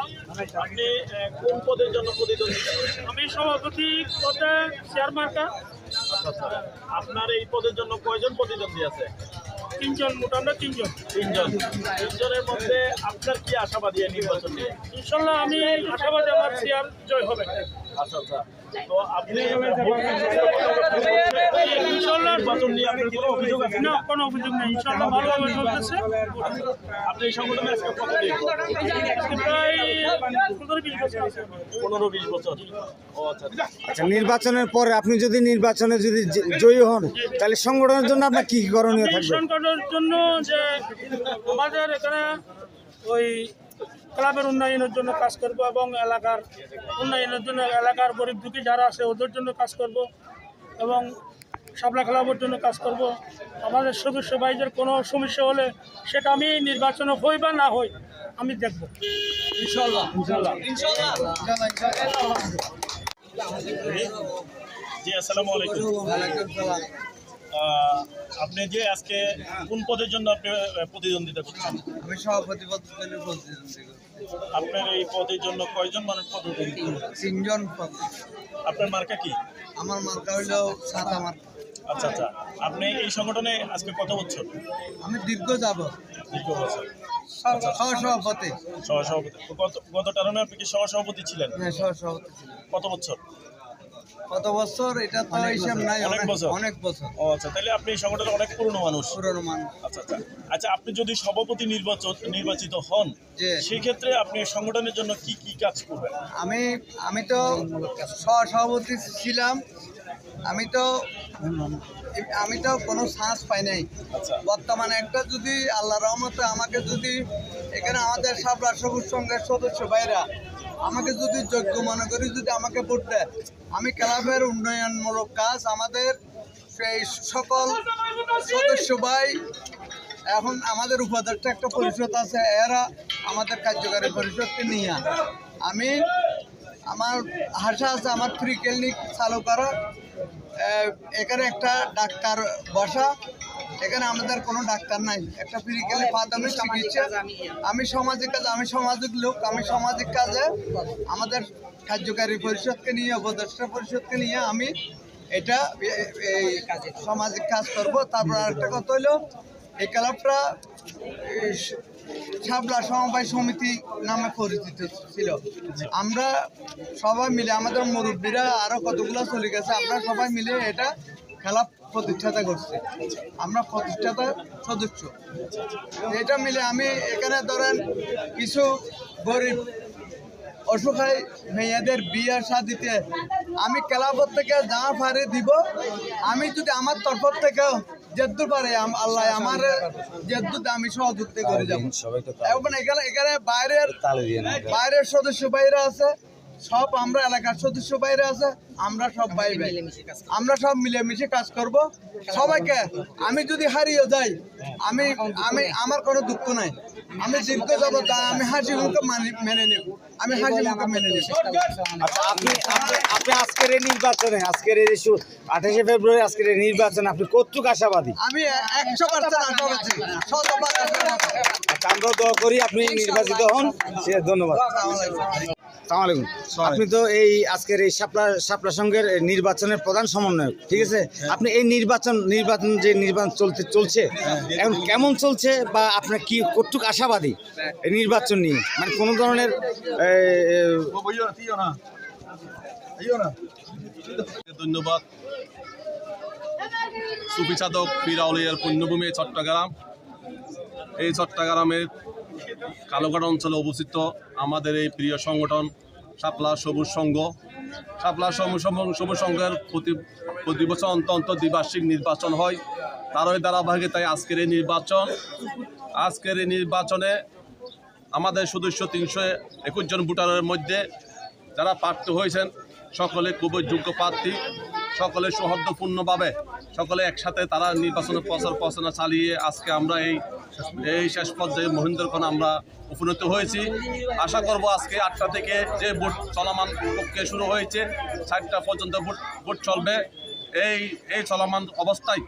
আপনি কোন পদের জন্য প্রতিদ্বন্দ্বিতা করছেন? আমি সভাপতি পদে চেয়ার মার্কা। আচ্ছা আচ্ছা, আপনার এই পদের জন্য কয়জন প্রতিদ্বন্দ্বী আছে? তিনজন, মোটামুটি তিনজন। তিনজনের মধ্যে আপনার কি আশাবাদী এই নির্বাচন নিয়ে? ইনশাল্লাহ আমি আশাবাদী আমার চেয়ার জয় হবে। আচ্ছা আচ্ছা, তো আপনি ইনশাল্লাহ নির্বাচন নিয়ে আপনার কোনো অভিযোগ আছে? না, কোনো অভিযোগ নেই। ইনশাল্লাহ ভালোভাবে চলতেছে। আপনি এই সংগঠনে আজকে কতদিন? প্রায় 15-20 বছর আছে। 15-20 বছর। ও আচ্ছা আচ্ছা। আচ্ছা, নির্বাচনের পরে আপনি যদি নির্বাচনে যদি জয়ী হন, তাহলে সংগঠনের জন্য আপনার কি করণীয় থাকবে? সংগঠনের জন্য যে আমাদের এখানে ওই ক্লাবের উন্নয়নের জন্য কাজ করব এবং এলাকার উন্নয়নের জন্য এলাকার গরিব দুঃখী যারা আছে ওদের জন্য কাজ করব এবং শাপলা ক্লাবের জন্য কাজ করব। আমাদের সদস্য ভাইদের কোনো সমস্যা হলে সেটা আমি নির্বাচনে হই বা না হই আমি দেখব ইনশাল্লাহ। জি, আসসালামু আলাইকুম। আপনি যে আজকে কোন পদের জন্য আপনি প্রতিদ্বন্দ্বিতা করছেন? আমি সভাপতি পদের জন্য প্রতিদ্বন্দ্বিতা করছি। আপনার এই পদের জন্য কয়জন মানুষ প্রতিদ্বন্দ্বিতা করছেন? 3 জন পদ। আপনার মার্কা কি? আমার মার্কা হইল সাদা মার্কা। আচ্ছা আচ্ছা, আপনি এই সংগঠনে আজকে কত বছর? আমি দীর্ঘ যাব দীর্ঘ বছর। সহসভাপতি। সহসভাপতি। গত টার্মে আপনি কি সহসভাপতি ছিলেন? হ্যাঁ, সহসভাপতি ছিলাম। কত বছর? কত বছর এটা তো হিসাব নাই। অনেক বছর। অনেক বছর ও আচ্ছা, তাহলে আপনি এই সংগঠনের অনেক পুরনো মানুষ। পুরনো মানুষ। আচ্ছা আচ্ছা আচ্ছা, আপনি যদি সভাপতি নির্বাচিত হন, জি। সেই ক্ষেত্রে আপনি সংগঠনের জন্য কি কি কাজ করবেন? আমি তো সহসভাপতি ছিলাম। আমি তো কোনো চান্স পাই নাই। আচ্ছা। বর্তমানে একটা যদি আল্লাহ রহমতে আমাকে যদি এখানে আমাদের শাপলা সবুজ সংঘের সদস্য ভাইরা আমাকে যদি যোগ্য মনে করি যদি আমাকে ভোট দেয়, আমি ক্লাবের উন্নয়নমূলক কাজ আমাদের সেই সকল সদস্য ভাই, এখন আমাদের উপদেষ্টা একটা পরিষদ আছে, এরা আমাদের কার্যকারী পরিষদকে নিয়ে আমার আশা আছে আমার ফ্রি ক্লিনিক চালু করা, এখানে একটা ডাক্তার বসা, এখানে আমাদের কোনো ডাক্তার নাই, একটা ফ্রি ক্লিনিক প্রাথমিক চিকিৎসা। আমি সামাজিক লোক, আমি সামাজিক কাজে আমাদের কার্যকারী পরিষদকে নিয়ে উপদেষ্টা পরিষদকে নিয়ে আমি এটা এই সামাজিক কাজ করব। তারপর আরেকটা কথা হইলো এই ক্লাবটা শাপলা সমবায় সমিতি নামে পরিচিত ছিল। আমরা সবাই মিলে আমাদের মুরব্বীরা আরো কতগুলো চলে গেছে, আমরা সবাই মিলে এটা ক্লাব প্রতিষ্ঠাতা করছি। আমরা প্রতিষ্ঠাতা সদস্য। এটা মিলে আমি এখানে ধরেন কিছু গরিব অসহায় মেয়েদের বিয়ে শাদিতে আমি ক্লাবের থেকে যা পারে দিব। আমি যদি আমার তরফ থেকেও যেদ্দুর পারে আল্লাহ আমার যেদ্দুর আমি সহযোগিতা করে যাবো। এবং এখানে বাইরের সদস্য বাইরে আছে, সব আমরা এলাকার সদস্য বাইরে আছে, আমরা সব বাইরে আমরা সব মিলেমিশে কাজ করব সবাইকে। আমি যদি হারিয়ে যাই আমি আমার কোনো দুঃখ নাই, আমি দীর্ঘ যাব, আমি হাসি মুখে মেনে নেব, আমি হাসি মুখে মেনে নেব। আচ্ছা, আপনি আজকের এই নির্বাচনে, আজকের এই 28শে ফেব্রুয়ারি আজকের এই নির্বাচনে আপনি কতটুকু আশাবাদী? আমি 100% আশাবাদী, 100% আশাবাদী। আচ্ছা, আমরাও দোয়া করি আপনি নির্বাচিত হন। ধন্যবাদ। আসসালামু আলাইকুম। আপনি তো এই আজকের এই শাপলা সংঘের নির্বাচনের প্রধান সমন্বয়ক, ঠিক আছে? আপনি এই নির্বাচন যে নির্বাচন চলছে এখন কেমন চলছে, বা আপনার কি কতটুকু আশাবাদী এই নির্বাচন নিয়ে? মানে কোনো ধরনের ধন্যবাদ। সুফি সাধক পীর আউলিয়ার পুণ্যভূমি চট্টগ্রাম। এই চট্টগ্রামের কালোঘাট অঞ্চলে অবস্থিত আমাদের এই প্রিয় সংগঠন শাপলা সবুজ সংঘ। শাপলা সবুজ সংঘের প্রতি বছর অন্তর দ্বিবার্ষিক নির্বাচন হয়। তারই ধারাবাহিকতায় আজকের এই নির্বাচনে আমাদের সদস্য 321 জন ভোটারের মধ্যে যারা প্রার্থী হয়েছেন সকলে খুবই যোগ্য প্রার্থী, সকলে সৌহার্দ্যপূর্ণভাবে সকলে একসাথে তারা নির্বাচনের প্রচারণা চালিয়ে আজকে আমরা এই শেষ পর্যায়ে মহেন্দ্রক্ষণ আমরা উপনীত হয়েছি। আশা করব আজকে 8টা থেকে যে ভোট চলমান প্রক্রিয়া শুরু হয়েছে 4টা পর্যন্ত ভোট চলবে। এই চলমান অবস্থায়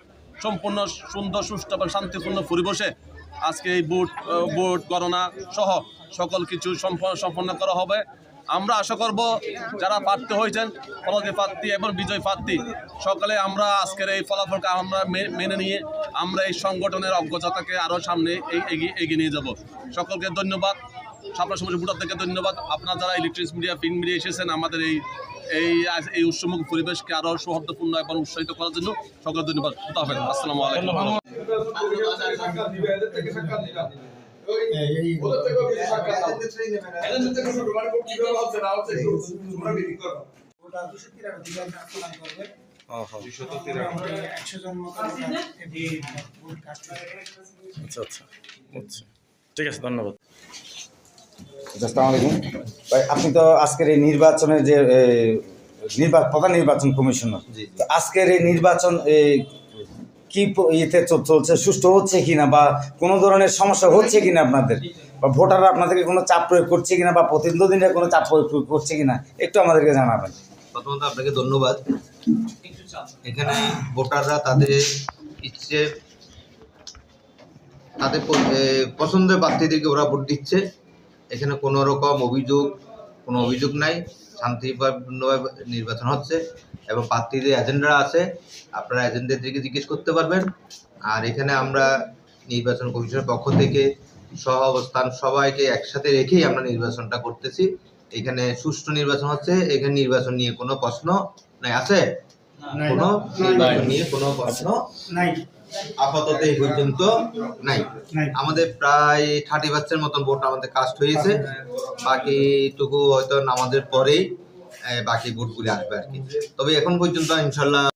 সম্পূর্ণ সুন্দর সুষ্ঠু এবং শান্তিপূর্ণ পরিবেশে আজকে এই ভোট গণনা সহ সকল কিছু সম্পন্ন করা হবে। আমরা আশা করব যারা প্রার্থী হয়েছেন, পরাজয় প্রার্থী এবং বিজয় প্রার্থী, সকলে আমরা আজকের এই ফলাফলকে আমরা মেনে নিয়ে আমরা এই সংগঠনের অগ্রযাত্রাকে আরও সামনে এগিয়ে নিয়ে যাব। সকলকে ধন্যবাদ, শাপলা সমাজ ভোটার থেকে ধন্যবাদ। আপনারা যারা ইলেকট্রনিক্স মিডিয়া, প্রিন্ট মিডিয়া এসেছেন আমাদের এই উৎসমুখ পরিবেশকে আরও সৌহার্দ্যপূর্ণ এবং উৎসাহিত করার জন্য সকলকে ধন্যবাদ। আসসালামু আলাইকুম। ঠিক আছে, ধন্যবাদ। আসসালামু আলাইকুম ভাই, আপনি তো আজকের এই নির্বাচনের যে প্রধান নির্বাচন কমিশনার, তো আজকের এই নির্বাচন কি ইয়েতে চলছে, সুষ্ঠু হচ্ছে কিনা বা কোনো ধরনের সমস্যা হচ্ছে কিনা আপনাদের, বা ভোটাররা আপনাদেরকে কোনো চাপ প্রয়োগ করছে কিনা বা প্রতিদ্বন্দ্বীরা কোনো চাপ প্রয়োগ করছে কিনা একটু আমাদেরকে জানাবেন। প্রথমত আপনাকে ধন্যবাদ। এখানে ভোটাররা তাদের ইচ্ছে, তাদের পছন্দের প্রার্থীদেরকে ওরা ভোট দিচ্ছে। এখানে কোনো রকম অভিযোগ নাই, শান্তিপূর্ণভাবে নির্বাচন হচ্ছে এবং প্রার্থীদের এজেন্ডা আছে, আপনারা এজেন্ডাদেরকে জিজ্ঞেস করতে পারবেন। আর এখানে আমরা নির্বাচন কমিশনের পক্ষ থেকে সহ অবস্থান সবাইকে একসাথে রেখেই আমরা নির্বাচনটা করতেছি। এখানে সুষ্ঠু নির্বাচন হচ্ছে, এখানে নির্বাচন নিয়ে কোনো প্রশ্ন নাই। আছে কোনো নির্বাচন নিয়ে কোনো প্রশ্ন নাই আপাতত এই পর্যন্ত নাই। আমাদের প্রায় 30% মতন ভোট আমাদের কাস্ট হয়েছে, বাকিটুকু হয়তো আমাদের পরেই বাকি ভোটগুলি আসবে আর কি। তবে এখন পর্যন্ত ইনশাল্লাহ